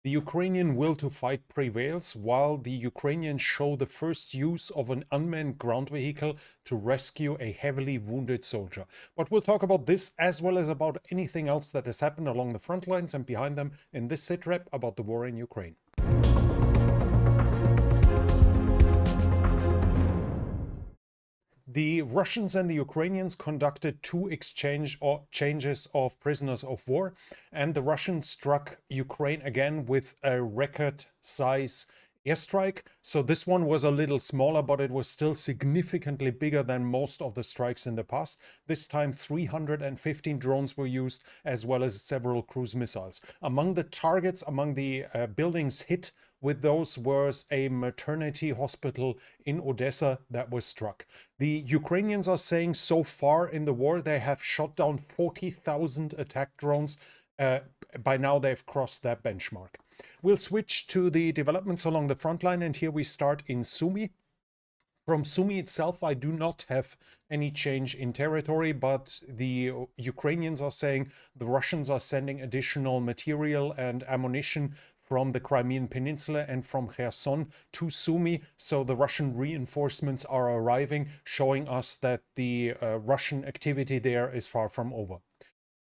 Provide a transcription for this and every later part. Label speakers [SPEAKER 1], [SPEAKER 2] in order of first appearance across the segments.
[SPEAKER 1] The Ukrainian will to fight prevails, while the Ukrainians show the first use of an unmanned ground vehicle to rescue a heavily wounded soldier. But we'll talk about this as well as about anything else that has happened along the front lines and behind them in this SITREP about the war in Ukraine. The Russians and the Ukrainians conducted two exchanges of prisoners of war, and the Russians struck Ukraine again with a record size airstrike. So this one was a little smaller, but it was still significantly bigger than most of the strikes in the past. This time 315 drones were used, as well as several cruise missiles. Among the targets, among the buildings hit with those was a maternity hospital in Odessa that was struck. The Ukrainians are saying so far in the war they have shot down 40,000 attack drones. By now they've crossed that benchmark. We'll switch to the developments along the front line, and here we start in Sumy. From Sumy itself, I do not have any change in territory, but the Ukrainians are saying the Russians are sending additional material and ammunition from the Crimean Peninsula and from Kherson to Sumy. So the Russian reinforcements are arriving, showing us that the Russian activity there is far from over.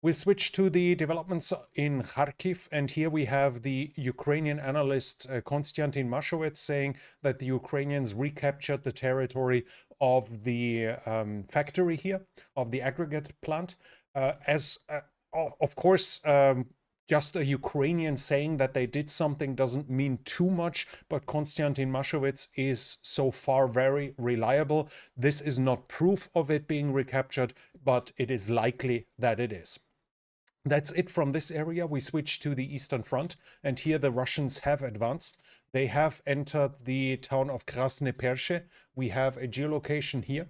[SPEAKER 1] We'll switch to the developments in Kharkiv, and here we have the Ukrainian analyst Konstantin Mashowetz saying that the Ukrainians recaptured the territory of the factory here, of the aggregate plant. Of course, just a Ukrainian saying that they did something doesn't mean too much, but Konstantin Mashowetz is so far very reliable. This is not proof of it being recaptured, but it is likely that it is. That's it from this area. We switch to the Eastern Front, and here the Russians have advanced. They have entered the town of Krasne Pershe. We have a geolocation here.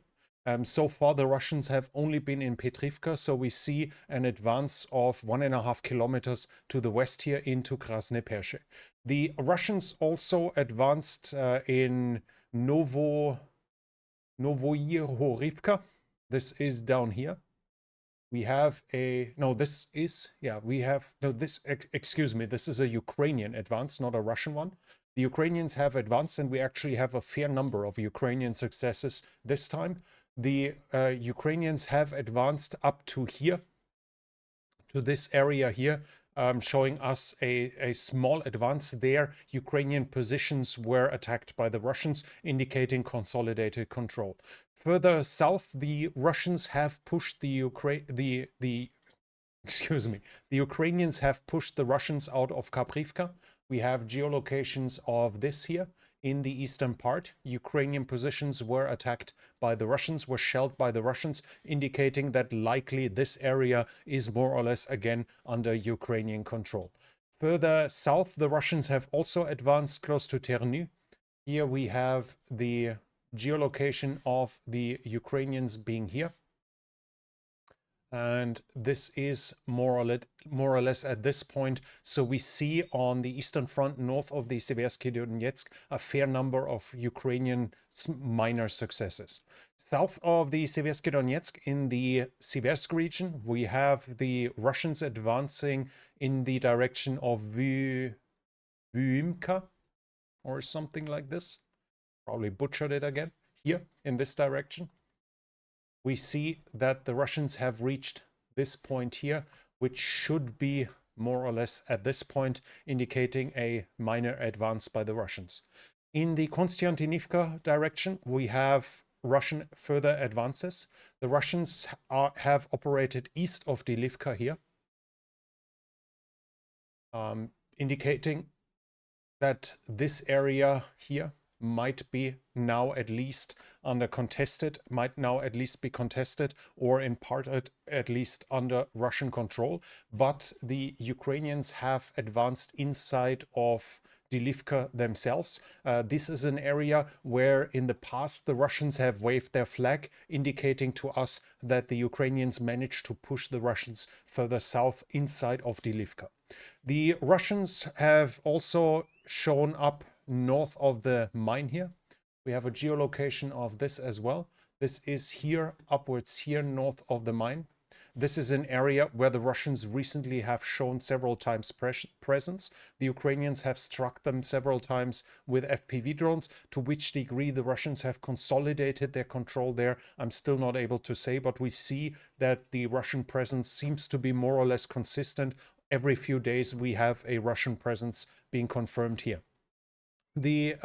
[SPEAKER 1] So far, the Russians have only been in Petrivka, so we see an advance of 1.5 kilometers to the west here into Krasne Pershe. The Russians also advanced in Novoyirhorivka. This is down here. We have a, no, this is, yeah, we have, no, this, excuse me, this is a Ukrainian advance, not a Russian one. The Ukrainians have advanced, and we actually have a fair number of Ukrainian successes this time. The Ukrainians have advanced up to here, to this area here, showing us a small advance there. Ukrainian positions were attacked by the Russians, indicating consolidated control. Further south, the Russians have pushed the Ukrainians have pushed the Russians out of Kaprivka. We have geolocations of this here. In the eastern part, Ukrainian positions were attacked by the Russians, were shelled by the Russians, indicating that likely this area is more or less again under Ukrainian control. Further south, the Russians have also advanced close to Terny. Here we have the geolocation of the Ukrainians being here. And this is more or less at this point. So we see on the Eastern Front, north of the Seversky Donetsk, a fair number of Ukrainian minor successes. South of the Seversky Donetsk, in the Seversk region, we have the Russians advancing in the direction of Vyumka, or something like this. Probably butchered it again. Here, in this direction, we see that the Russians have reached this point here, which should be more or less at this point, indicating a minor advance by the Russians. In the Konstantinivka direction, we have Russian further advances. The Russians have operated east of Delivka here, indicating that this area here might be now at least under contested, might now at least be contested, or in part at least under Russian control. But the Ukrainians have advanced inside of Delivka themselves. This is an area where in the past the Russians have waved their flag, indicating to us that the Ukrainians managed to push the Russians further south inside of Delivka. The Russians have also shown up north of the mine here. We have a geolocation of this as well. This is here, upwards here, north of the mine. This is an area where the Russians recently have shown several times presence. The Ukrainians have struck them several times with FPV drones. To which degree the Russians have consolidated their control there, I'm still not able to say, but we see that the Russian presence seems to be more or less consistent. Every few days we have a Russian presence being confirmed here. The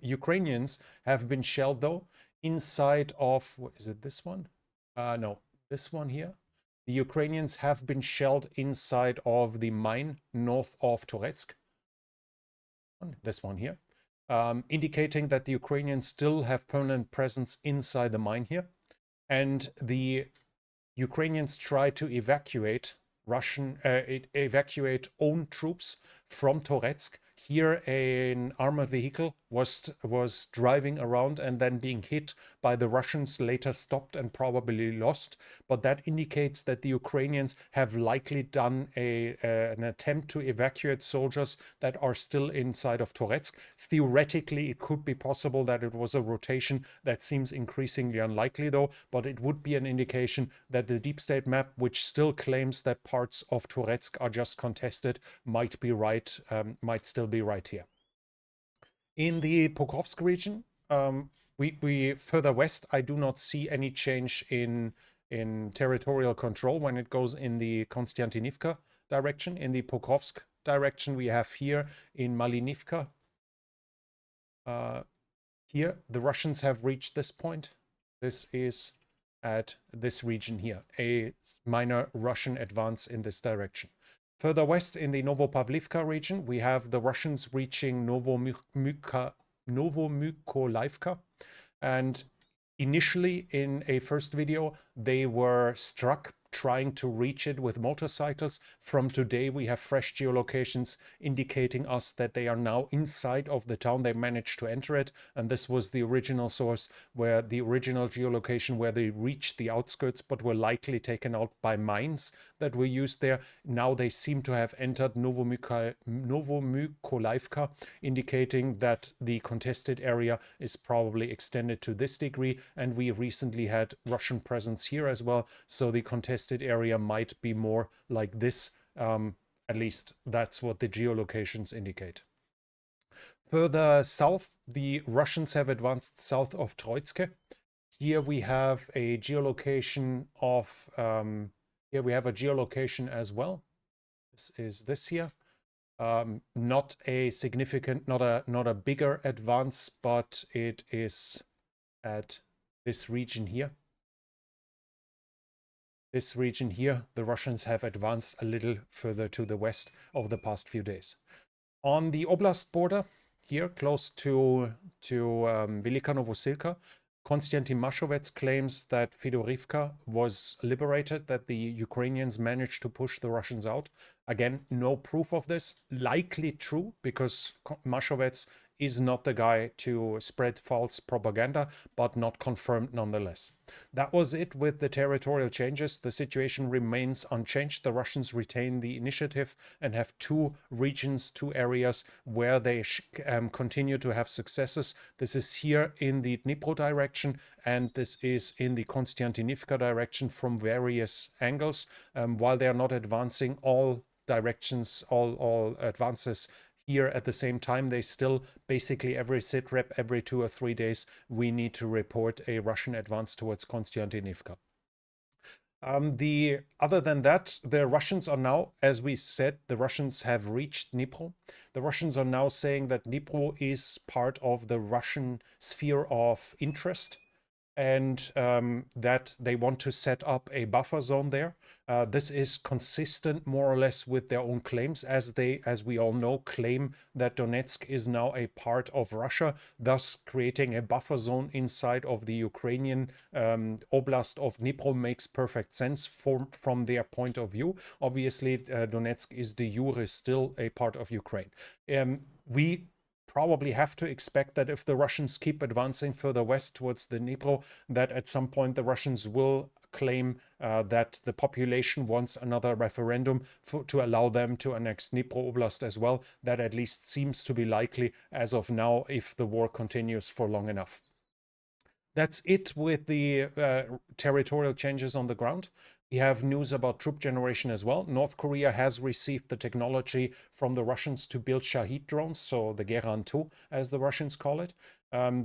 [SPEAKER 1] Ukrainians have been shelled, though, inside of, what is it, this one? No, this one here. The Ukrainians have been shelled inside of the mine north of Toretsk. This one here. Indicating that the Ukrainians still have permanent presence inside the mine here. And the Ukrainians try to evacuate evacuate own troops from Toretsk. Here an armored vehicle was driving around and then being hit by the Russians, later stopped and probably lost. But that indicates that the Ukrainians have likely done an attempt to evacuate soldiers that are still inside of Toretsk. Theoretically, it could be possible that it was a rotation. That seems increasingly unlikely, though, but it would be an indication that the deep state map, which still claims that parts of Toretsk are just contested, might be right, might still be right here. In the Pokrovsk region, we further west, I do not see any change in territorial control when it goes in the Konstantinivka direction. In the Pokrovsk direction, we have here in Malinivka. Here, the Russians have reached this point. This is at this region here, a minor Russian advance in this direction. Further west in the Novopavlivka region, we have the Russians reaching Novomykolaiv. And initially in a first video, they were struck trying to reach it with motorcycles. From today, we have fresh geolocations indicating us that they are now inside of the town. They managed to enter it, and this was the original source, where the original geolocation where they reached the outskirts but were likely taken out by mines that were used there. Now they seem to have entered Novomykolaivka, indicating that the contested area is probably extended to this degree, and we recently had Russian presence here as well, so the contested area might be more like this. At least that's what the geolocations indicate. Further south, the Russians have advanced south of Troitske. Here we have a geolocation of here we have a geolocation as well. This is this here. Not a significant, not a bigger advance, but it is at this region here. This region here, the Russians have advanced a little further to the west over the past few days. On the oblast border, here close to Velika Novosilka, Konstantin Mashovets claims that Fedorivka was liberated, that the Ukrainians managed to push the Russians out. Again, no proof of this. Likely true, because Mashovets is not the guy to spread false propaganda, but not confirmed nonetheless. That was it with the territorial changes. The situation remains unchanged. The Russians retain the initiative and have two regions, two areas where they continue to have successes. This is here in the Dnipro direction, and this is in the Konstantinivka direction from various angles. While they are not advancing all directions, all advances here at the same time, they still basically every SITREP, every 2 or 3 days, we need to report a Russian advance towards Konstantinivka. Other than that, the Russians are now, as we said, the Russians have reached Dnipro. The Russians are now saying that Dnipro is part of the Russian sphere of interest, and that they want to set up a buffer zone there. This is consistent more or less with their own claims, as they, as we all know, claim that Donetsk is now a part of Russia, thus creating a buffer zone inside of the Ukrainian oblast of Dnipro makes perfect sense from their point of view. Obviously, Donetsk is de jure still a part of Ukraine. We probably have to expect that if the Russians keep advancing further west towards the Dnipro, that at some point the Russians will claim that the population wants another referendum to allow them to annex Dnipro Oblast as well. That at least seems to be likely as of now if the war continues for long enough. That's it with the territorial changes on the ground. We have news about troop generation as well. North Korea has received the technology from the Russians to build Shahid drones, so the Geran 2, as the Russians call it.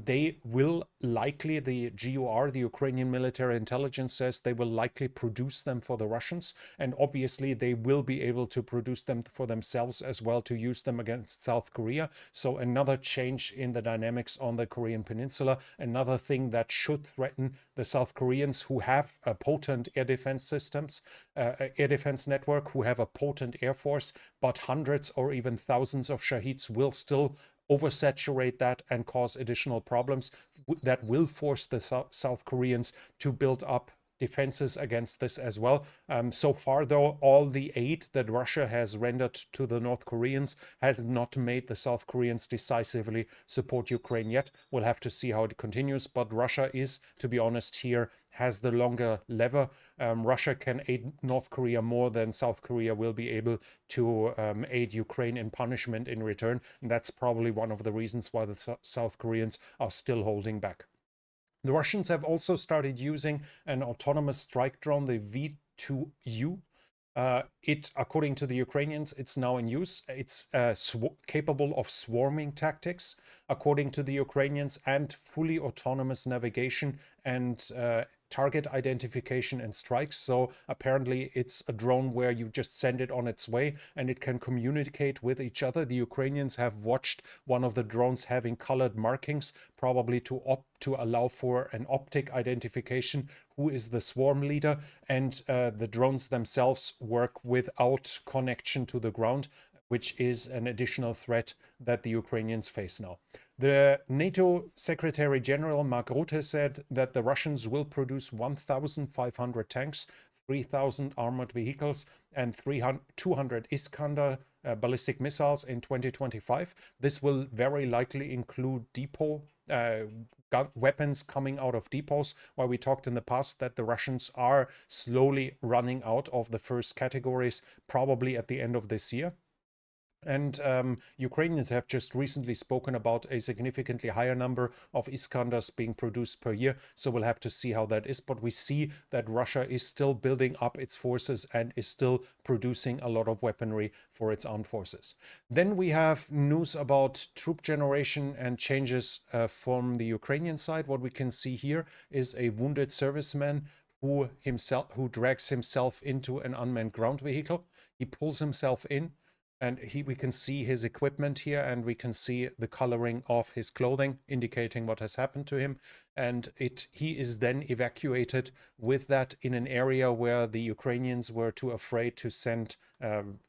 [SPEAKER 1] They will likely, the GUR, the Ukrainian military intelligence, says they will likely produce them for the Russians. And obviously, they will be able to produce them for themselves as well to use them against South Korea. So, another change in the dynamics on the Korean Peninsula. Another thing that should threaten the South Koreans, who have a potent air defense systems, air defense network, who have a potent air force, but hundreds or even thousands of Shahids will still oversaturate that and cause additional problems that will force the South Koreans to build up defenses against this as well. So far, though, all the aid that Russia has rendered to the North Koreans has not made the South Koreans decisively support Ukraine yet. We'll have to see how it continues. But Russia is, to be honest, here has the longer lever. Russia can aid North Korea more than South Korea will be able to aid Ukraine in punishment in return. And that's probably one of the reasons why the South Koreans are still holding back. The Russians have also started using an autonomous strike drone, the V2U. According to the Ukrainians, it's now in use. It's capable of swarming tactics, according to the Ukrainians, and fully autonomous navigation and target identification and strikes. So apparently it's a drone where you just send it on its way and it can communicate with each other. The Ukrainians have watched one of the drones having colored markings, probably to allow for an optic identification who is the swarm leader, and the drones themselves work without connection to the ground, which is an additional threat that the Ukrainians face now. The NATO Secretary General Mark Rutte said that the Russians will produce 1,500 tanks, 3,000 armored vehicles, and 200 Iskander ballistic missiles in 2025. This will very likely include depot weapons coming out of depots, while we talked in the past that the Russians are slowly running out of the first categories, probably at the end of this year. And Ukrainians have just recently spoken about a significantly higher number of Iskanders being produced per year. So we'll have to see how that is. But we see that Russia is still building up its forces and is still producing a lot of weaponry for its armed forces. Then we have news about troop generation and changes from the Ukrainian side. What we can see here is a wounded serviceman who drags himself into an unmanned ground vehicle. He pulls himself in. And we can see his equipment here, and we can see the coloring of his clothing, indicating what has happened to him. And he is then evacuated with that in an area where the Ukrainians were too afraid to send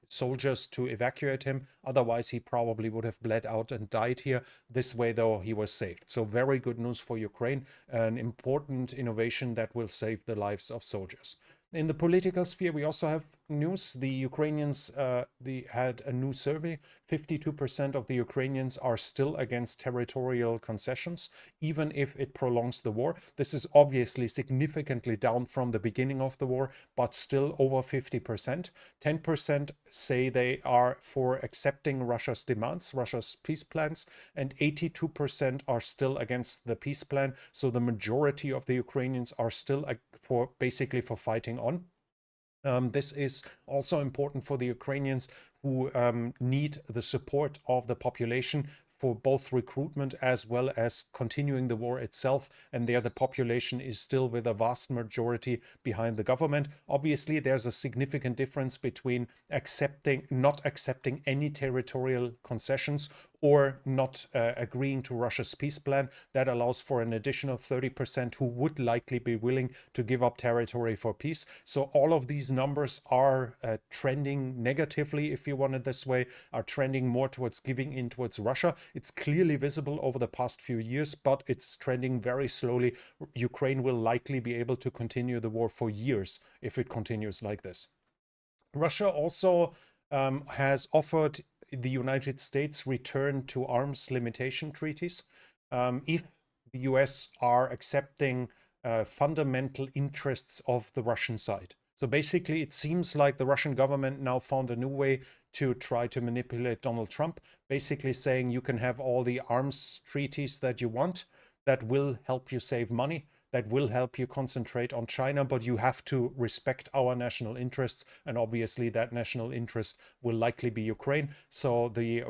[SPEAKER 1] soldiers to evacuate him. Otherwise, he probably would have bled out and died here. This way, though, he was saved. So very good news for Ukraine, an important innovation that will save the lives of soldiers. In the political sphere, we also have news. The Ukrainians had a new survey. 52% of the Ukrainians are still against territorial concessions, even if it prolongs the war. This is obviously significantly down from the beginning of the war, but still over 50%. 10% say they are for accepting Russia's demands, Russia's peace plans, and 82% are still against the peace plan. So the majority of the Ukrainians are still for fighting on. This is also important for the Ukrainians who need the support of the population for both recruitment as well as continuing the war itself. And there the population is still with a vast majority behind the government. Obviously, there's a significant difference between not accepting any territorial concessions or not agreeing to Russia's peace plan. That allows for an additional 30% who would likely be willing to give up territory for peace. So all of these numbers are trending negatively, if you want it this way, are trending more towards giving in towards Russia. It's clearly visible over the past few years, but it's trending very slowly. Ukraine will likely be able to continue the war for years if it continues like this. Russia also has offered the United States return to arms limitation treaties if the US are accepting fundamental interests of the Russian side. So basically, it seems like the Russian government now found a new way to try to manipulate Donald Trump, basically saying you can have all the arms treaties that you want that will help you save money. that will help you concentrate on China, but you have to respect our national interests. And obviously that national interest will likely be Ukraine. So the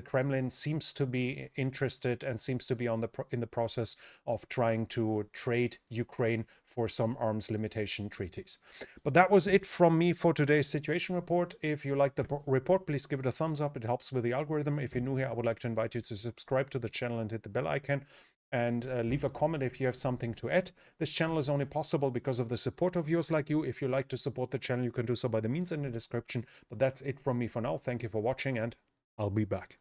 [SPEAKER 1] Kremlin seems to be interested and seems to be in the process of trying to trade Ukraine for some arms limitation treaties. But that was it from me for today's situation report. If you like the report, please give it a thumbs up. It helps with the algorithm. If you're new here, I would like to invite you to subscribe to the channel and hit the bell icon, and leave a comment if you have something to add. This channel is only possible because of the support of viewers like you. If you like to support the channel, you can do so by the means in the description. But that's it from me for now. Thank you for watching, and I'll be back.